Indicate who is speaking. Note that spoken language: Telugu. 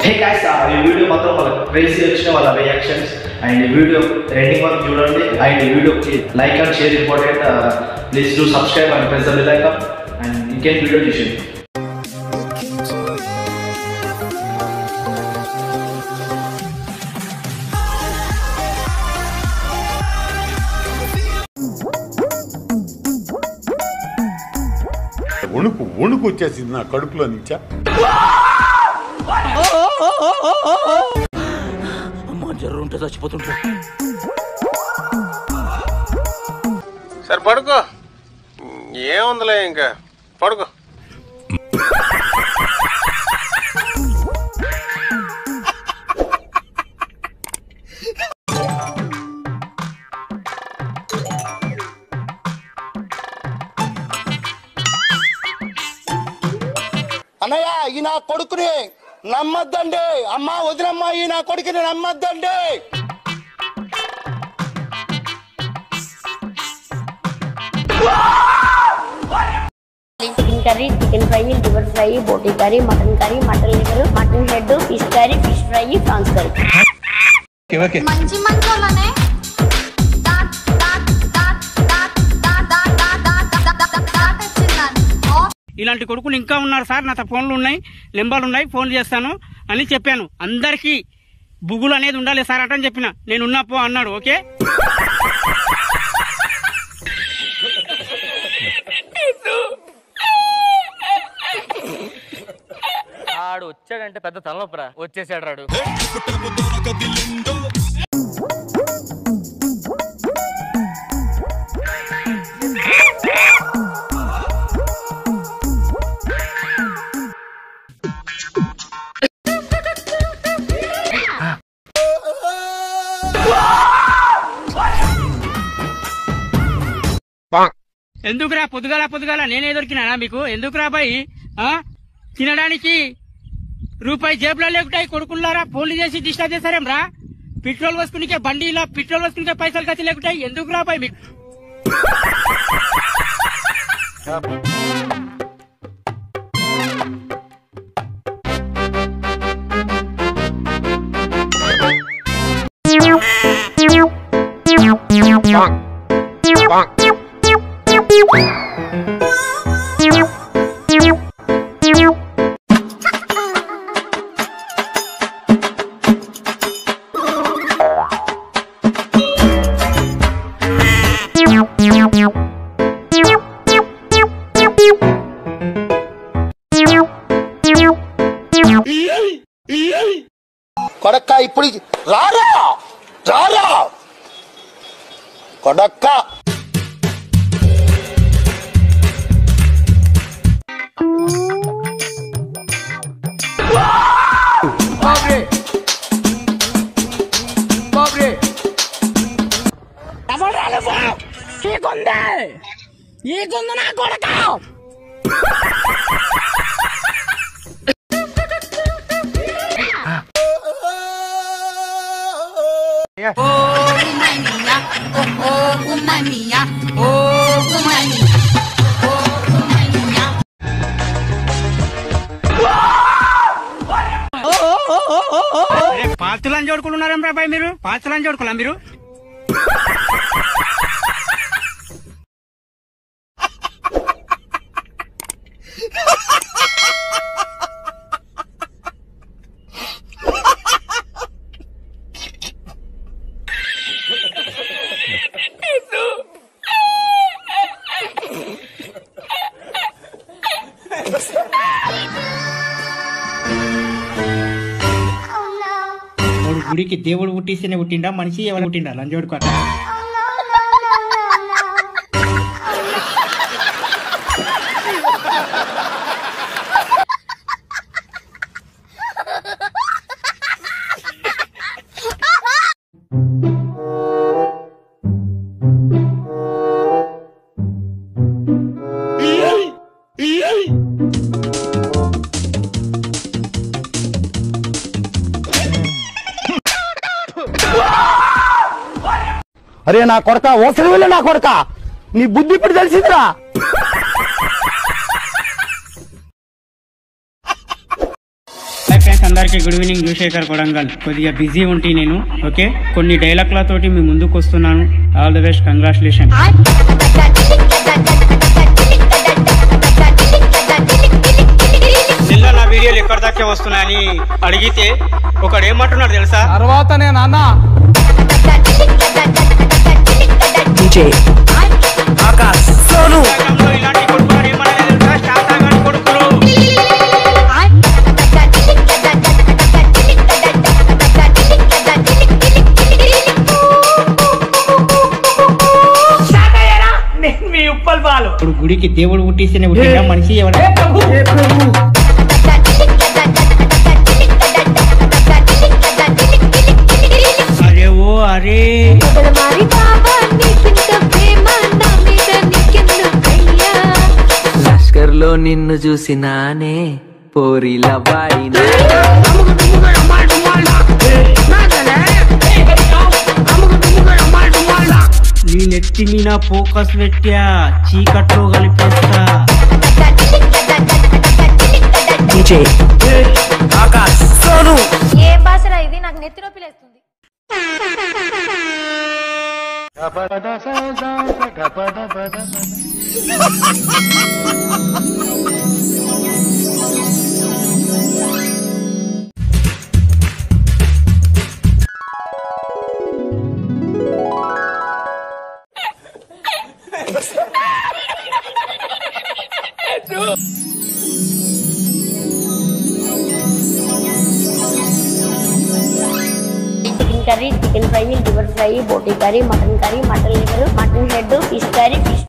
Speaker 1: Hey guys, ఈ వీడియో మాత్రం వాళ్ళ క్రేజీ వచ్చిన వాళ్ళ రియాక్షన్స్ అండ్ ఈ వీడియో ఎండింగ్ వరకు చూడండి అండ్ ఈ వీడియోకి like and share important. Please do subscribe and press the bell icon and ఇంకేం వీడియో చూసేయండి.
Speaker 2: వణుకు వణుకు వచ్చేసింది నా కడుపులో నుంచా.
Speaker 3: అమ్మా జర్రు ఉంటే చచ్చిపోతుంటా.
Speaker 4: సరే పడుకో, ఏముందిలే ఇంకా పడుకో.
Speaker 5: అన్నయ్య ఈ నా కొడుకుని నమ్మద్దండి, అమ్మా వదినమ్మా ఈ నా కొడుకుని నమ్మద్దండి.
Speaker 6: Chicken curry, chicken fry, liver fry, బోటీ curry, mutton curry, mutton liver, mutton head, fish curry, fish fry, prawns curry.
Speaker 7: మంచి మంచోళ్ళనే
Speaker 8: ఇలాంటి కొడుకులు ఇంకా ఉన్నారు సార్, నాతో ఫోన్లు ఉన్నాయి, నెంబర్లు ఉన్నాయి, ఫోన్ చేస్తాను అని చెప్పాను. అందరికీ బుగులు అనేది ఉండాలి సార్ అటని చెప్పిన. నేను ఉన్నా పో అన్నాడు. ఓకే
Speaker 3: ఆడు వచ్చాడంటే పెద్ద తలనొప్పరా. వచ్చేసాడు రాడు.
Speaker 8: ఎందుకురా పొద్దుగాల నేనే దొరికినా మీకు? ఎందుకురా బాయ్? తినడానికి రూపాయి జేబులో లేకుంటాయి కొడుకున్నారా? ఫోన్లు చేసి డిస్టర్బ్ చేశారేం రా? పెట్రోల్ వస్తునికే బండిలో పెట్రోల్ వస్తునికే పైసలు ఖర్చు లేకుంటాయి. ఎందుకురా బాయ్ మీకు?
Speaker 5: కొడక్క ఇప్పుడు రారా రారా కొడక్క.
Speaker 8: ఈగుంది నా కొడక. పాత్రలను జోడుకున్నారేం రా బాయ్ మీరు? పాత్రలను జోడుకోలా మీరు? గుడికి దేవుడు పుట్టిస్తేనే పుట్టిండా మనిషి? ఎవరు పుట్టిండా లంజోడుకు? అట్లా
Speaker 5: అరే నా కొడక, ఓసరి వెళ్ళి నా కొడక, నీ బుద్ధి ఇప్పుడు తెలిసిందిరా.
Speaker 8: అందరికి గుడ్ ఈవినింగ్. జూశేఖర్ కొడంగల్. కొద్దిగా బిజీ ఉంటే నేను ఓకే కొన్ని డైలాగ్లతోటి మీ ముందుకు వస్తున్నాను. All the best, congratulation. నిన్న నా వీడియోలు ఎక్కడి దాకా వస్తున్నాయని అడిగితే ఒకడు ఏమంటున్నాడు తెలుసా?
Speaker 3: తర్వాత నేను అన్న
Speaker 8: ఇలాంటి కొడుకులు ఏమన్నా తెలుసా? శాతాగాని కొడుకులు. మీ ఉప్పల్ బాలు ఇప్పుడు గుడికి దేవుడు పుట్టిస్తేనే పుట్టిందా మనిషి? అరే ఓ అరే
Speaker 9: లష్కర్ లో నిన్ను చూసినానే పోరిలా వాడినా
Speaker 8: నీ నెత్తి మీద ఫోకస్ పెట్టా చీకట్లో కలిపేస్తా.
Speaker 7: ఏ భాషరా ఇది? నాకు నెత్తి నొప్పి లేస్తుంది.
Speaker 6: Chicken curry, chicken fry, liver fry, బోటీ curry, mutton liver, mutton head, fish curry, fish